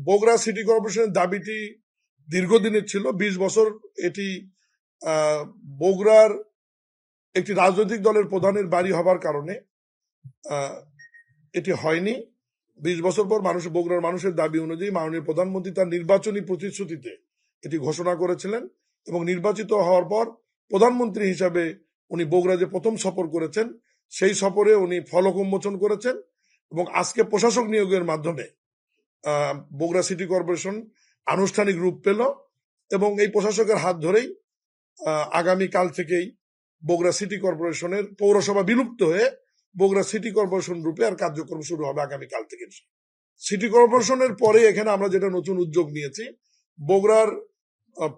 Bogura city কর্পোরেশনের দাবিটি দীর্ঘদিনের ছিল। 20 বছর এটি বগুড়ার একটি রাজনৈতিক দলের প্রধানের বাড়ি হবার কারণে এটি হয়নি। 20 বছর পর বগুড়ার মানুষের দাবি অনুযায়ী মাননীয় প্রধানমন্ত্রী তার নির্বাচনী প্রতিশ্রুতিতে এটি ঘোষণা করেছিলেন এবং নির্বাচিত হওয়ার পর প্রধানমন্ত্রী হিসাবে উনি বগুড়া যে প্রথম সফর করেছেন সেই সফরে উনি ফলক উন্মোচন করেছেন এবং আজকে প্রশাসক নিয়োগের মাধ্যমে বগুড়া সিটি কর্পোরেশন আনুষ্ঠানিক রূপ পেল এবং এই প্রশাসকের হাত ধরেই আগামী কাল থেকেই বগুড়া সিটি কর্পোরেশনের পৌরসভা বিলুপ্ত হয়ে বগুড়া সিটি কর্পোরেশন রূপে আর কার্যক্রম শুরু হবে আগামী কাল থেকে। সিটি কর্পোরেশনের পরে এখানে আমরা যেটা নতুন উদ্যোগ নিয়েছি, বগুড়ার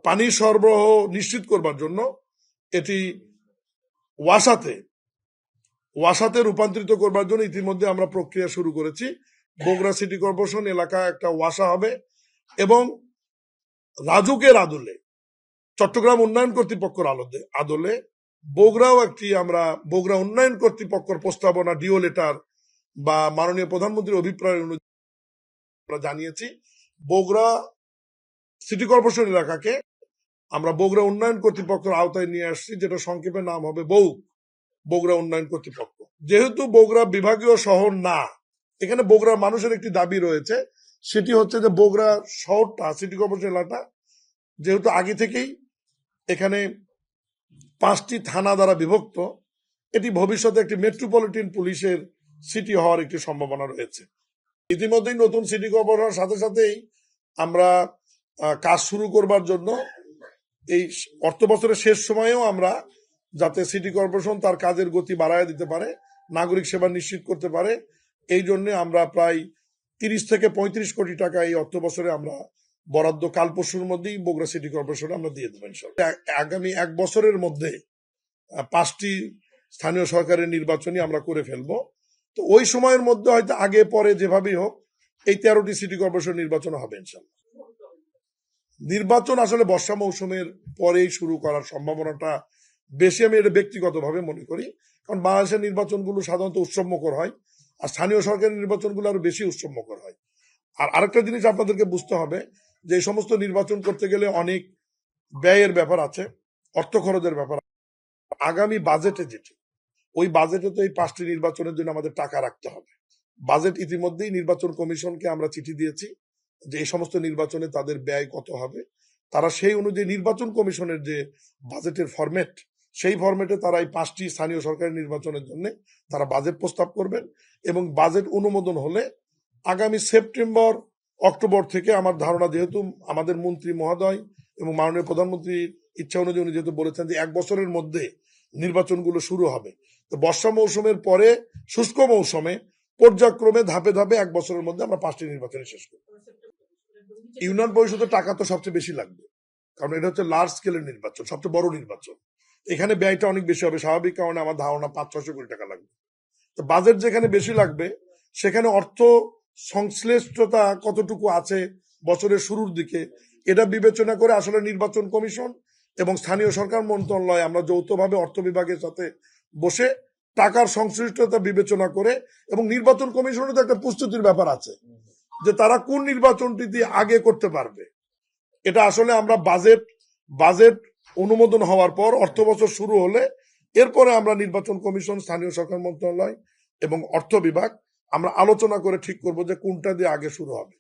পানি সরবরাহ নিশ্চিত করবার জন্য এটি ওয়াসাতে রূপান্তরিত করবার জন্য ইতিমধ্যে আমরা প্রক্রিয়া শুরু করেছি। বগুড়া সিটি কর্পোরেশন এলাকা একটা ওয়াসা হবে এবং রাজুকের আদলে, চট্টগ্রাম উন্নয়ন কর্তৃপক্ষের আদলে বগুড়াও একটি আমরা বগুড়া উন্নয়ন কর্তৃপক্ষের প্রস্তাবনা ডিও লেটার বা মাননীয় প্রধানমন্ত্রীর অভিপ্রায় অনুযায়ী আমরা জানিয়েছি বগুড়া সিটি কর্পোরেশন এলাকাকে আমরা বগুড়া উন্নয়ন কর্তৃপক্ষের আওতায় নিয়ে আসছি, যেটা সংক্ষেপে নাম হবে বগুড়া উন্নয়ন কর্তৃপক্ষ। যেহেতু বগুড়া বিভাগীয় শহর না, এখানে বগুড়ার মানুষের একটি দাবি রয়েছে, সেটি হচ্ছে যে বগুড়া শহরটা সিটি কর্পোরেশন এলাকা যেহেতু আগে থেকেই এখানে 5টি থানা দ্বারা বিভক্ত, এটি ভবিষ্যতে একটি মেট্রোপলিটন পুলিশের সিটি হওয়ার একটি সম্ভাবনা রয়েছে। ইতিমধ্যেই নতুন সিটি কর্পোরেশনের সাথে সাথেই আমরা কাজ শুরু করবার জন্য এই অর্থ বছরের শেষ সময়েও আমরা যাতে সিটি কর্পোরেশন তার কাজের গতি বাড়ায় দিতে পারে, নাগরিক সেবা নিশ্চিত করতে পারে, এই জন্য আমরা প্রায় 30 থেকে 35 কোটি টাকা এই অর্থ বছরে আমরা বরাদ্দ কাল পরশুর মধ্যেই বগুড়া সিটি কর্পোরেশনে আমরা দিয়ে দেবো ইনশাআল্লাহ। আগামী 1 বছরের মধ্যে 5টি স্থানীয় সরকারের নির্বাচনী আমরা করে ফেলবো। তো ওই সময়ের মধ্যে হয়তো আগে পরে যেভাবেই হোক এই 13টি সিটি কর্পোরেশন নির্বাচন হবে ইনশাআল্লাহ। নির্বাচন আসলে বর্ষা মৌসুমের পরেই শুরু করার সম্ভাবনাটা বেশি, আমি এটা ব্যক্তিগতভাবে মনে করি, কারণ বাংলাদেশের নির্বাচনগুলো সাধারণত উৎসবমুখর হয় আর স্থানীয় সরকারের নির্বাচনগুলো আরো বেশি উৎসবমুখর হয়। আর আরেকটা জিনিস আপনাদেরকে বুঝতে হবে যে এই সমস্ত নির্বাচন করতে গেলে অনেক ব্যয়ের ব্যাপার আছে, অর্থ খরচের ব্যাপার। আগামী বাজেটে যেটি, ওই বাজেটে তো এই 5টি নির্বাচনের জন্য আমাদের টাকা রাখতে হবে। বাজেট ইতিমধ্যেই নির্বাচন কমিশনকে আমরা চিঠি দিয়েছি যে এই সমস্ত নির্বাচনে তাদের ব্যয় কত হবে, তারা সেই অনুযায়ী নির্বাচন কমিশনের যে বাজেটের ফরম্যাট, সেই ফরম্যাটে তারা এই 5টি স্থানীয় সরকারের নির্বাচনের জন্য তারা বাজেট প্রস্তাব করবেন এবং বাজেট অনুমোদন হলে আগামী সেপ্টেম্বর অক্টোবর থেকে আমার ধারণা, যেহেতু আমাদের মন্ত্রী মহোদয় এবং মাননীয় প্রধানমন্ত্রীর ইচ্ছা অনুযায়ী উনি যেহেতু বলেছেন যে 1 বছরের মধ্যে নির্বাচনগুলো শুরু হবে, তো বর্ষা মৌসুমের পরে শুষ্ক মৌসুমে পর্যায়ক্রমে ধাপে ধাপে 1 বছরের মধ্যে আমরা 5টি নির্বাচন শেষ করব। ইউনিয়ন পরিষদের টাকা তো সবচেয়ে বেশি লাগবে, কারণ এটা হচ্ছে লার্জ স্কেলের নির্বাচন, সবচেয়ে বড় নির্বাচন, এখানে ব্যয়টা অনেক বেশি হবে স্বাভাবিক কারণে। আমার ধারণা 500-600 কোটি টাকা লাগবে। তো বাজেট যেখানে বেশি লাগবে সেখানে অর্থ সংশ্লিষ্টতা কতটুকু আছে বছরের শুরুর দিকে এটা বিবেচনা করে আসলে নির্বাচন কমিশন এবং স্থানীয় সরকার মন্ত্রণালয় আমরা যৌথভাবে অর্থ বিভাগের সাথে বসে টাকার সংশ্লিষ্টতা বিবেচনা করে, এবং নির্বাচন কমিশনের তো একটা প্রস্তুতির ব্যাপার আছে যে তারা কোন নির্বাচনটি দিয়ে আগে করতে পারবে। এটা আসলে আমরা বাজেট অনুমোদন হওয়ার পর অর্থ বছর শুরু হলে এরপরে আমরা নির্বাচন কমিশন, স্থানীয় সরকার মন্ত্রণালয় এবং অর্থ বিভাগ আমরা আলোচনা করে ঠিক করব যে কোনটা দিয়ে আগে শুরু হবে।